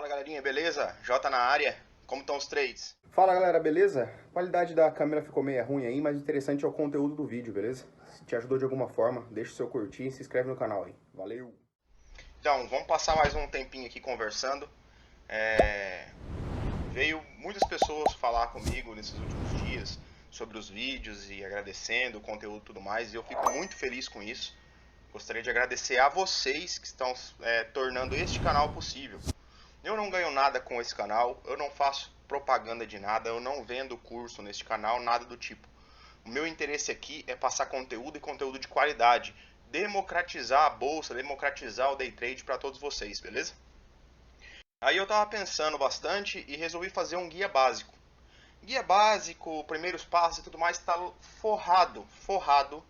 Fala galerinha, beleza? Jota na área, como estão os trades? Fala galera, beleza? A qualidade da câmera ficou meio ruim aí, mas o interessante é o conteúdo do vídeo, beleza? Se te ajudou de alguma forma, deixa o seu curtir e se inscreve no canal aí. Valeu! Então, vamos passar mais um tempinho aqui conversando. Veio muitas pessoas falar comigo nesses últimos dias sobre os vídeos e agradecendo o conteúdo e tudo mais, e eu fico muito feliz com isso. Gostaria de agradecer a vocês que estão tornando este canal possível. Eu não ganho nada com esse canal, eu não faço propaganda de nada, eu não vendo curso neste canal, nada do tipo. O meu interesse aqui é passar conteúdo e conteúdo de qualidade, democratizar a bolsa, democratizar o day trade para todos vocês, beleza? Aí eu tava pensando bastante e resolvi fazer um guia básico. Guia básico, primeiros passos e tudo mais, está forrado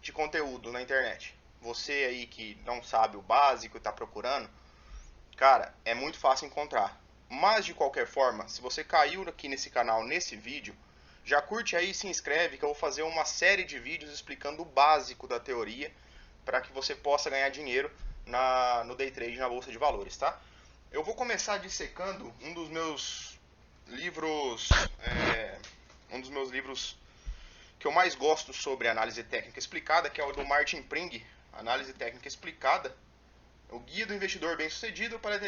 de conteúdo na internet. Você aí que não sabe o básico e está procurando, cara, é muito fácil encontrar. Mas de qualquer forma, se você caiu aqui nesse canal, nesse vídeo, já curte aí e se inscreve que eu vou fazer uma série de vídeos explicando o básico da teoria para que você possa ganhar dinheiro no day trade na bolsa de valores, tá? Eu vou começar dissecando um dos meus livros que eu mais gosto sobre análise técnica explicada, que é o do Martin Pring, Análise Técnica Explicada, o Guia do Investidor Bem-Sucedido para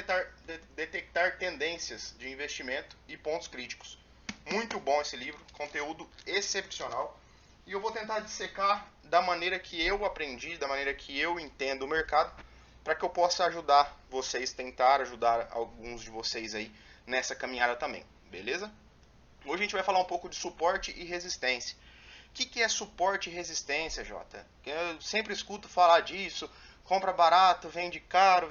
detectar tendências de investimento e pontos críticos. Muito bom esse livro, conteúdo excepcional. E eu vou tentar dissecar da maneira que eu aprendi, da maneira que eu entendo o mercado, para que eu possa ajudar vocês, tentar ajudar alguns de vocês aí nessa caminhada também, beleza? Hoje a gente vai falar um pouco de suporte e resistência. O que é suporte e resistência, Jota? Eu sempre escuto falar disso. Compra barato, vende caro,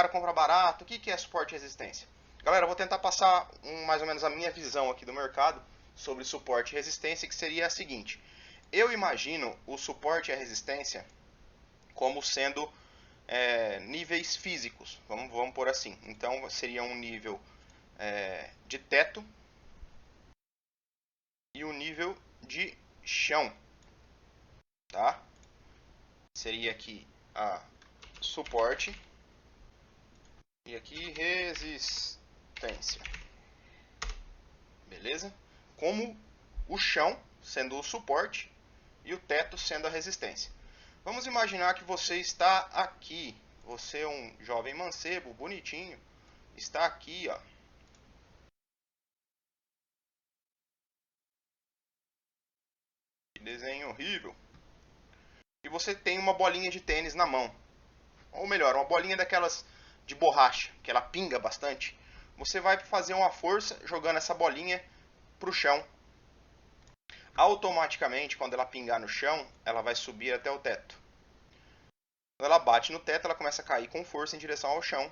compra barato. O que é suporte e resistência? Galera, eu vou tentar passar mais ou menos a minha visão aqui do mercado sobre suporte e resistência, que seria a seguinte. Eu imagino o suporte e a resistência como sendo níveis físicos, vamos por assim. Então seria um nível de teto e um nível de chão, tá? Seria aqui a suporte e aqui resistência, beleza? Como o chão sendo o suporte e o teto sendo a resistência. Vamos imaginar que você está aqui, você é um jovem mancebo, bonitinho, está aqui, ó. Que desenho horrível. E você tem uma bolinha de tênis na mão. Ou melhor, uma bolinha daquelas de borracha, que ela pinga bastante. Você vai fazer uma força jogando essa bolinha pro chão. Automaticamente, quando ela pingar no chão, ela vai subir até o teto. Quando ela bate no teto, ela começa a cair com força em direção ao chão.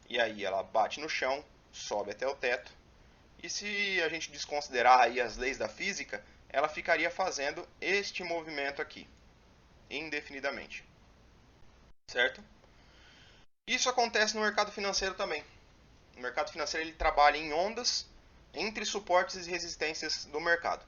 E aí ela bate no chão, sobe até o teto. E se a gente desconsiderar aí as leis da física, ela ficaria fazendo este movimento aqui, indefinidamente. Certo? Isso acontece no mercado financeiro também. O mercado financeiro ele trabalha em ondas entre suportes e resistências do mercado.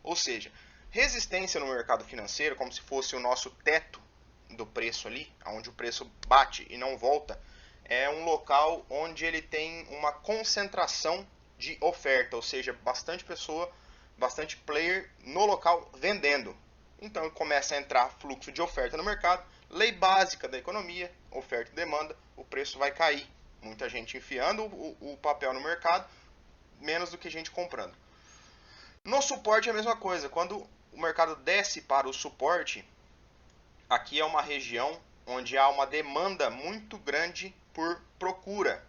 Ou seja, resistência no mercado financeiro, como se fosse o nosso teto do preço ali, onde o preço bate e não volta, é um local onde ele tem uma concentração de oferta, ou seja, bastante pessoa, bastante player no local vendendo. Então começa a entrar fluxo de oferta no mercado, lei básica da economia, oferta e demanda, o preço vai cair. Muita gente enfiando o papel no mercado, menos do que gente comprando. No suporte é a mesma coisa, quando o mercado desce para o suporte, aqui é uma região onde há uma demanda muito grande por procura.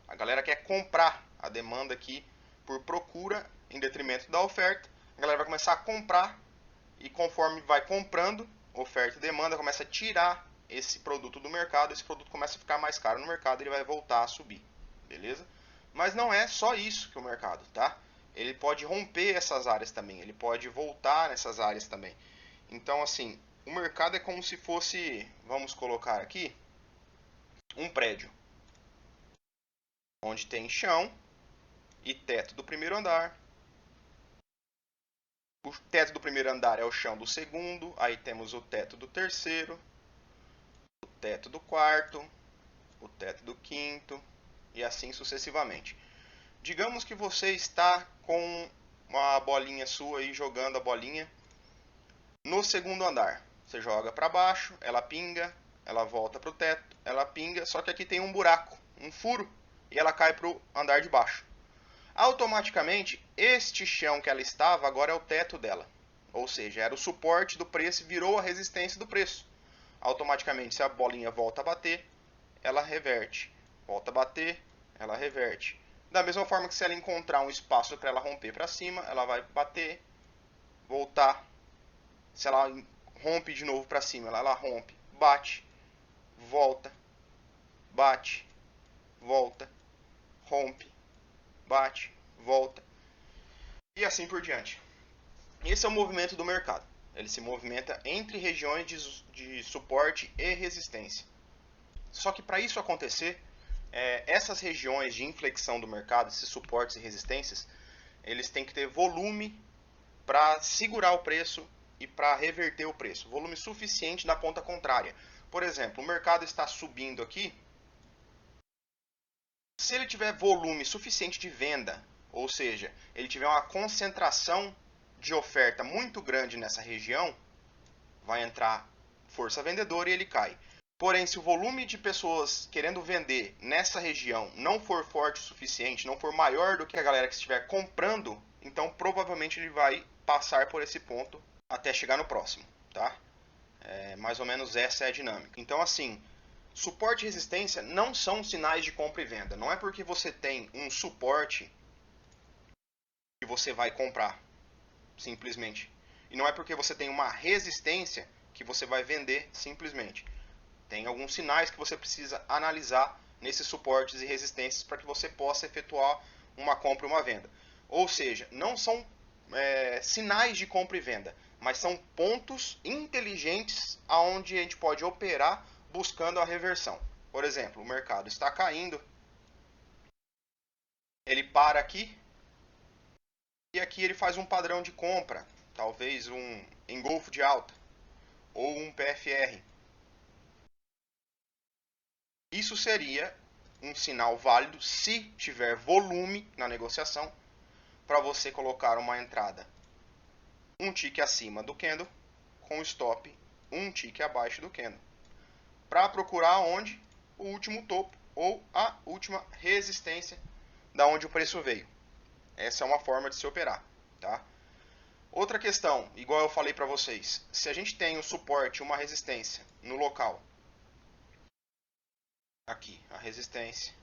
A galera quer comprar, a demanda aqui por procura em detrimento da oferta. A galera vai começar a comprar e conforme vai comprando, oferta e demanda, começa a tirar esse produto do mercado, esse produto começa a ficar mais caro no mercado e ele vai voltar a subir, beleza? Mas não é só isso que o mercado, tá? Ele pode romper essas áreas também, ele pode voltar nessas áreas também. Então, assim, o mercado é como se fosse, vamos colocar aqui, um prédio, onde tem chão e teto do primeiro andar. O teto do primeiro andar é o chão do segundo, aí temos o teto do terceiro, o teto do quarto, o teto do quinto, e assim sucessivamente. Digamos que você está com uma bolinha sua aí, jogando a bolinha no segundo andar. Você joga para baixo, ela pinga, ela volta para o teto, ela pinga, só que aqui tem um buraco, um furo, e ela cai para o andar de baixo. Automaticamente, este chão que ela estava agora é o teto dela. Ou seja, era o suporte do preço e virou a resistência do preço. Automaticamente, se a bolinha volta a bater, ela reverte. Volta a bater, ela reverte. Da mesma forma que se ela encontrar um espaço para ela romper para cima, ela vai bater, voltar. Se ela rompe de novo para cima, ela rompe, bate, volta, bate, volta, rompe, bate, volta e assim por diante. Esse é o movimento do mercado. Ele se movimenta entre regiões de suporte e resistência. Só que para isso acontecer, essas regiões de inflexão do mercado, esses suportes e resistências, eles têm que ter volume para segurar o preço e para reverter o preço. Volume suficiente na ponta contrária. Por exemplo, o mercado está subindo aqui. Se ele tiver volume suficiente de venda, ou seja, ele tiver uma concentração de oferta muito grande nessa região, vai entrar força vendedora e ele cai. Porém, se o volume de pessoas querendo vender nessa região não for forte o suficiente, não for maior do que a galera que estiver comprando, então provavelmente ele vai passar por esse ponto até chegar no próximo, tá? Mais ou menos essa é a dinâmica. Então, assim, suporte e resistência não são sinais de compra e venda. Não é porque você tem um suporte que você vai comprar, simplesmente. E não é porque você tem uma resistência que você vai vender, simplesmente. Tem alguns sinais que você precisa analisar nesses suportes e resistências para que você possa efetuar uma compra e uma venda. Ou seja, não são sinais de compra e venda, mas são pontos inteligentes aonde a gente pode operar buscando a reversão. Por exemplo, o mercado está caindo, ele para aqui e aqui ele faz um padrão de compra, talvez um engolfo de alta ou um PFR. Isso seria um sinal válido se tiver volume na negociação para você colocar uma entrada um tique acima do candle com stop um tique abaixo do candle, para procurar onde o último topo ou a última resistência da onde o preço veio. Essa é uma forma de se operar, tá? Outra questão, igual eu falei para vocês, se a gente tem um suporte, uma resistência no local, aqui a resistência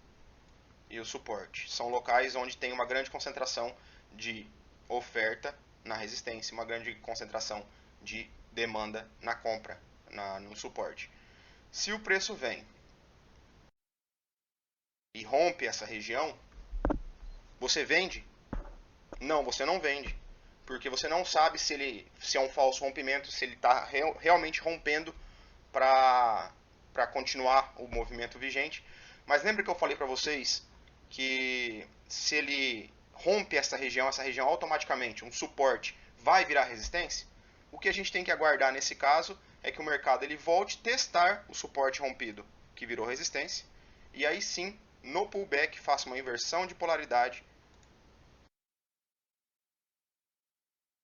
e o suporte são locais onde tem uma grande concentração de oferta na resistência, uma grande concentração de demanda na compra, no suporte. Se o preço vem e rompe essa região, você vende? Não, você não vende, porque você não sabe se é um falso rompimento, se ele está realmente rompendo para continuar o movimento vigente. Mas lembra que eu falei para vocês que se ele rompe essa região automaticamente, um suporte, vai virar resistência? O que a gente tem que aguardar nesse caso é que o mercado ele volte a testar o suporte rompido, que virou resistência, e aí sim, no pullback, faça uma inversão de polaridade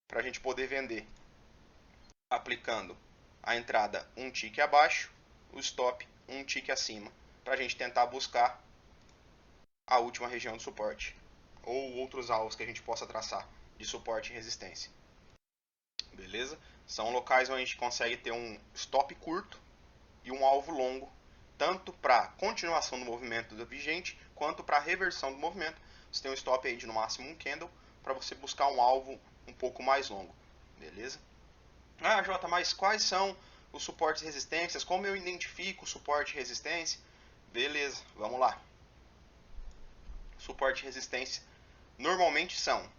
para a gente poder vender, aplicando a entrada um tique abaixo, o stop um tique acima, para a gente tentar buscar a última região de suporte, ou outros alvos que a gente possa traçar de suporte e resistência. Beleza? São locais onde a gente consegue ter um stop curto e um alvo longo, tanto para continuação do movimento do vigente, quanto para reversão do movimento. Você tem um stop aí de no máximo um candle, para você buscar um alvo um pouco mais longo. Beleza? Ah, Jota, mas quais são os suportes e resistências? Como eu identifico suporte e resistência? Beleza, vamos lá. Suporte e resistência normalmente são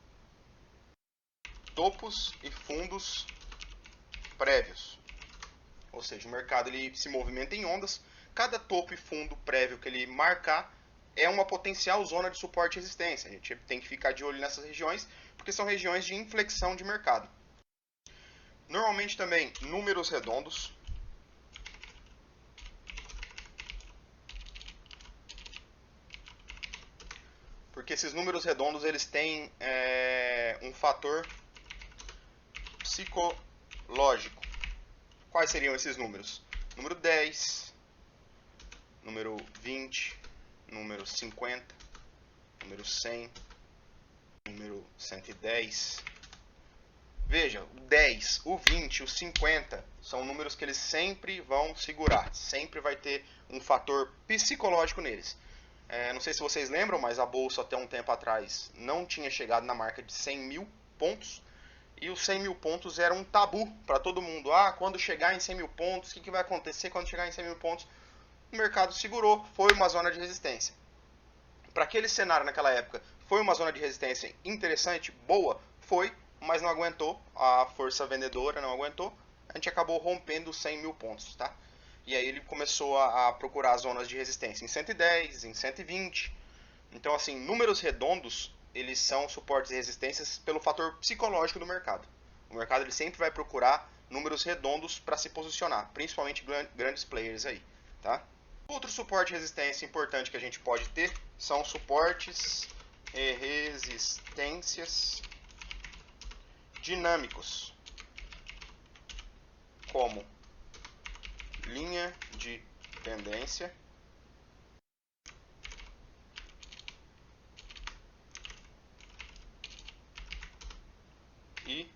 topos e fundos prévios. Ou seja, o mercado ele se movimenta em ondas. Cada topo e fundo prévio que ele marcar é uma potencial zona de suporte e resistência. A gente tem que ficar de olho nessas regiões, porque são regiões de inflexão de mercado. Normalmente também números redondos. Porque esses números redondos eles têm um fator psicológico. Quais seriam esses números? Número 10, número 20, número 50, número 100, número 110. Veja, o 10, o 20, o 50 são números que eles sempre vão segurar. Sempre vai ter um fator psicológico neles. Não sei se vocês lembram, mas a Bolsa até um tempo atrás não tinha chegado na marca de 100 mil pontos. E os 100 mil pontos era um tabu para todo mundo. Quando chegar em 100 mil pontos, o que vai acontecer quando chegar em 100 mil pontos? O mercado segurou, foi uma zona de resistência. Para aquele cenário naquela época, foi uma zona de resistência interessante, boa? Foi, mas não aguentou, a força vendedora não aguentou, a gente acabou rompendo os 100 mil pontos, tá? E aí ele começou a procurar zonas de resistência em 110, em 120. Então, assim, números redondos, eles são suportes e resistências pelo fator psicológico do mercado. O mercado ele sempre vai procurar números redondos para se posicionar, principalmente grandes players aí, tá? Outro suporte e resistência importante que a gente pode ter são suportes e resistências dinâmicos, como linha de tendência e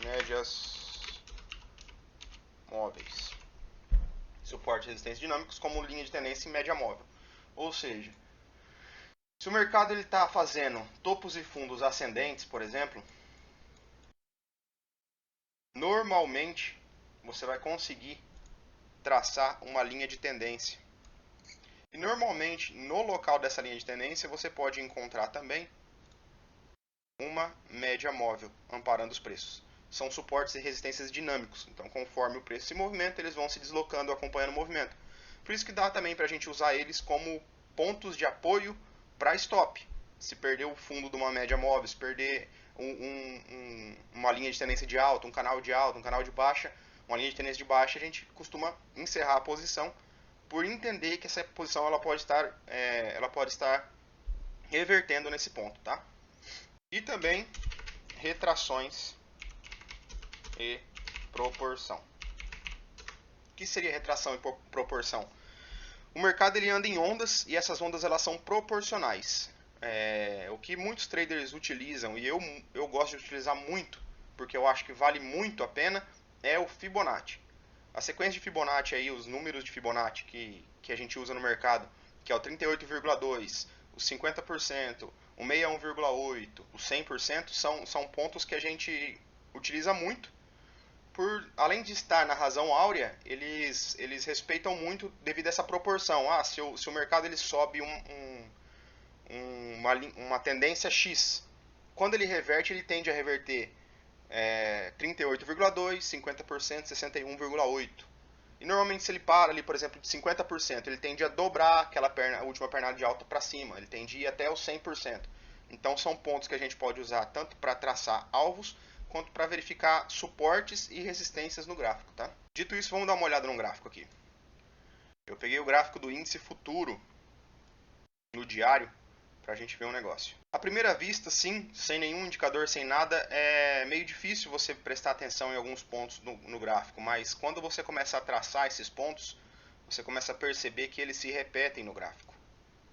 médias móveis. Suporte e resistência dinâmicos como linha de tendência e média móvel. Ou seja, se o mercado está fazendo topos e fundos ascendentes, por exemplo, normalmente você vai conseguir traçar uma linha de tendência. E normalmente no local dessa linha de tendência você pode encontrar também uma média móvel amparando os preços. São suportes e resistências dinâmicos, então conforme o preço se movimenta, eles vão se deslocando acompanhando o movimento. Por isso que dá também para a gente usar eles como pontos de apoio para stop. Se perder o fundo de uma média móvel, se perder uma linha de tendência de alta, um canal de baixa, uma linha de tendência de baixa, a gente costuma encerrar a posição por entender que essa posição ela pode estar revertendo nesse ponto, tá? E também retrações e proporção. O que seria retração e proporção? O mercado ele anda em ondas e essas ondas elas são proporcionais. O que muitos traders utilizam, e eu gosto de utilizar muito, porque eu acho que vale muito a pena, é o Fibonacci. A sequência de Fibonacci, aí, os números de Fibonacci que a gente usa no mercado, que é o 38,2, o 50%, o 61,8, o 100%, são pontos que a gente utiliza muito. Além de estar na razão áurea, eles respeitam muito devido a essa proporção. Se o mercado ele sobe uma tendência X, quando ele reverte, ele tende a reverter 38,2, 50%, 61,8%. E normalmente se ele para ali, por exemplo, de 50%, ele tende a dobrar a última pernada de alta para cima, ele tende a ir até os 100%. Então são pontos que a gente pode usar tanto para traçar alvos, quanto para verificar suportes e resistências no gráfico, tá? Dito isso, vamos dar uma olhada no gráfico aqui. Eu peguei o gráfico do índice futuro no diário para a gente ver um negócio. À primeira vista, sim, sem nenhum indicador, sem nada, é meio difícil você prestar atenção em alguns pontos no gráfico, mas quando você começa a traçar esses pontos, você começa a perceber que eles se repetem no gráfico.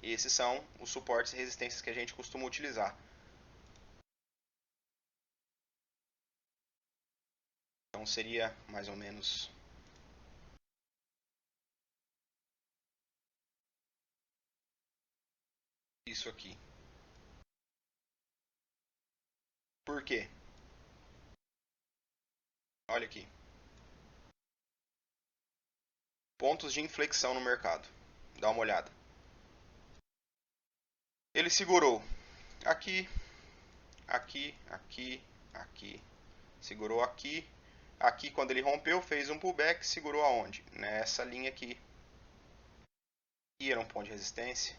E esses são os suportes e resistências que a gente costuma utilizar. Então seria mais ou menos isso aqui. Por quê? Olha aqui. Pontos de inflexão no mercado. Dá uma olhada. Ele segurou aqui, aqui, aqui, aqui. Segurou aqui. Aqui, quando ele rompeu, fez um pullback. Segurou aonde? Nessa linha aqui. Aqui era um ponto de resistência,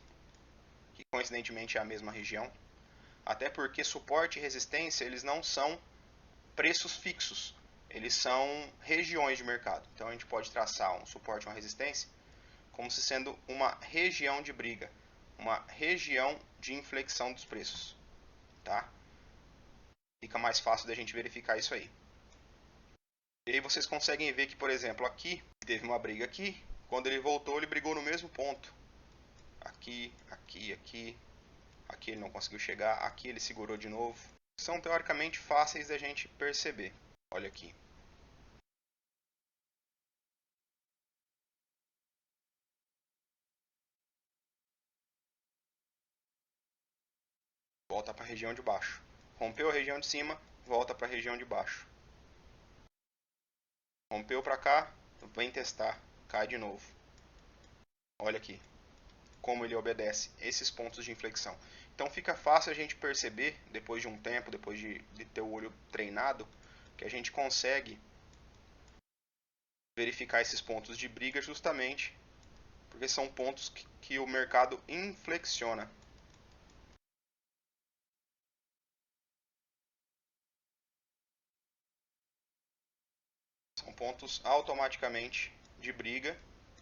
que coincidentemente é a mesma região. Até porque suporte e resistência, eles não são preços fixos. Eles são regiões de mercado. Então a gente pode traçar um suporte e uma resistência como se sendo uma região de briga, uma região de inflexão dos preços, tá? Fica mais fácil da gente verificar isso aí. E aí vocês conseguem ver que, por exemplo, aqui teve uma briga aqui. Quando ele voltou, ele brigou no mesmo ponto. Aqui, aqui, aqui. Aqui ele não conseguiu chegar. Aqui ele segurou de novo. São teoricamente fáceis da gente perceber. Olha aqui. Volta para a região de baixo. Rompeu a região de cima, volta para a região de baixo. Rompeu para cá, vem testar, cai de novo. Olha aqui como ele obedece esses pontos de inflexão. Então fica fácil a gente perceber, depois de um tempo, depois de ter o olho treinado, que a gente consegue verificar esses pontos de briga justamente porque são pontos que o mercado inflexiona. São pontos automaticamente de briga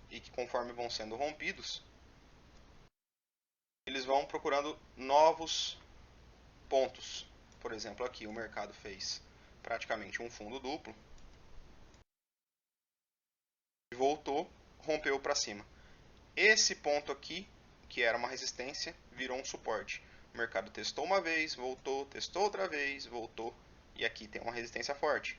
e que, conforme vão sendo rompidos, eles vão procurando novos pontos. Por exemplo, aqui o mercado fez praticamente um fundo duplo e voltou, rompeu para cima. Esse ponto aqui, que era uma resistência, virou um suporte. O mercado testou uma vez, voltou, testou outra vez, voltou, e aqui tem uma resistência forte.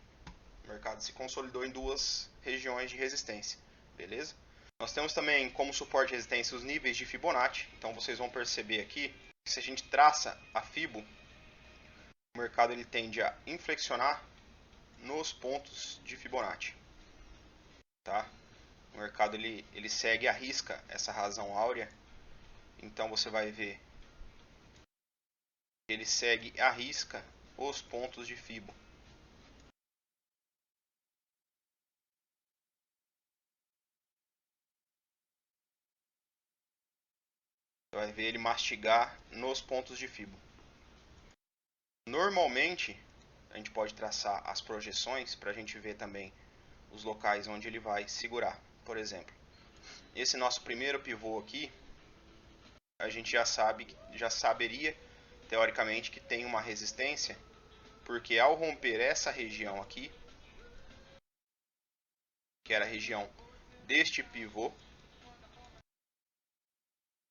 O mercado se consolidou em duas regiões de resistência, beleza? Nós temos também como suporte e resistência os níveis de Fibonacci. Então vocês vão perceber aqui que se a gente traça a Fibo, o mercado ele tende a inflexionar nos pontos de Fibonacci, tá? O mercado ele segue à risca essa razão áurea. Então você vai ver que ele segue à risca os pontos de Fibo. Você vai ver ele mastigar nos pontos de Fibo. Normalmente, a gente pode traçar as projeções para a gente ver também os locais onde ele vai segurar. Por exemplo, esse nosso primeiro pivô aqui, a gente já saberia teoricamente que tem uma resistência, porque ao romper essa região aqui, que era a região deste pivô,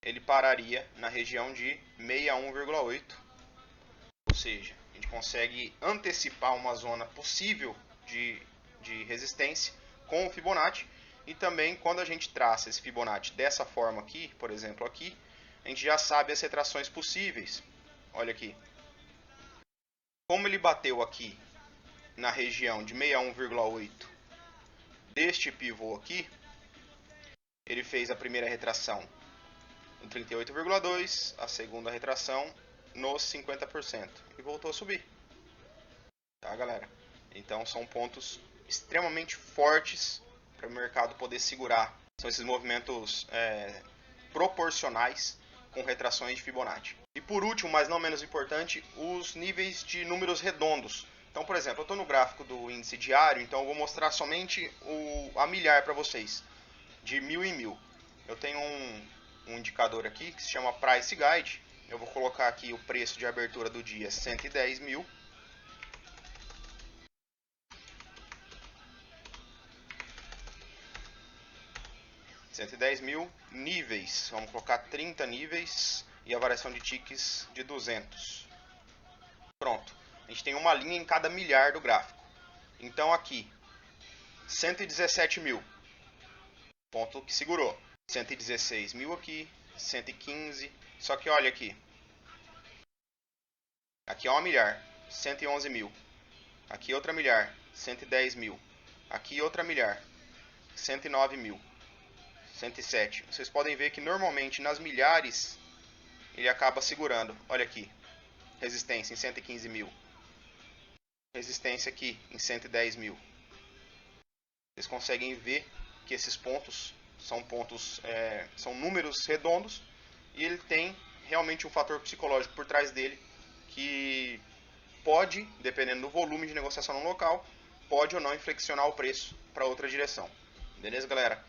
ele pararia na região de 61,8, ou seja, a gente consegue antecipar uma zona possível de resistência com o Fibonacci. E também quando a gente traça esse Fibonacci dessa forma aqui, por exemplo aqui, a gente já sabe as retrações possíveis. Olha aqui. Como ele bateu aqui na região de 61,8 deste pivô aqui, ele fez a primeira retração no 38,2, a segunda retração nos 50% e voltou a subir. Tá, galera? Então são pontos extremamente fortes para o mercado poder segurar. São esses movimentos proporcionais com retrações de Fibonacci. E por último, mas não menos importante, os níveis de números redondos. Então, por exemplo, eu estou no gráfico do índice diário, então eu vou mostrar somente a milhar para vocês, de 1000 em 1000. Eu tenho um indicador aqui que se chama Price Guide. Eu vou colocar aqui o preço de abertura do dia 110 mil. Níveis, vamos colocar 30 níveis e a variação de ticks de 200. Pronto, a gente tem uma linha em cada milhar do gráfico. Então aqui, 117 mil, ponto que segurou. 116 mil aqui, 115, só que olha aqui. Aqui é uma milhar, 111 mil. Aqui outra milhar, 110 mil. Aqui outra milhar, 109 mil. 107. Vocês podem ver que normalmente nas milhares ele acaba segurando. Olha aqui, resistência em 115 mil. Resistência aqui em 110 mil. Vocês conseguem ver que esses pontos são números redondos e ele tem realmente um fator psicológico por trás dele que pode, dependendo do volume de negociação no local, pode ou não inflexionar o preço para outra direção. Beleza, galera?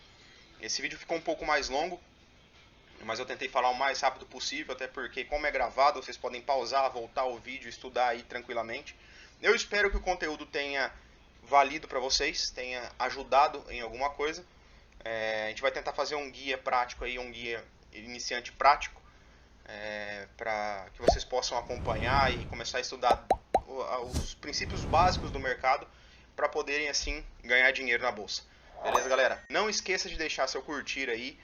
Esse vídeo ficou um pouco mais longo, mas eu tentei falar o mais rápido possível, até porque como é gravado, vocês podem pausar, voltar o vídeo, estudar aí tranquilamente. Eu espero que o conteúdo tenha valido para vocês, tenha ajudado em alguma coisa. A gente vai tentar fazer um guia prático aí, um guia iniciante prático, para que vocês possam acompanhar e começar a estudar os princípios básicos do mercado para poderem assim ganhar dinheiro na bolsa. Beleza, galera? Não esqueça de deixar seu curtir aí,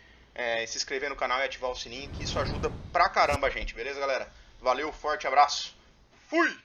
se inscrever no canal e ativar o sininho, que isso ajuda pra caramba a gente, beleza, galera? Valeu, forte abraço. Fui!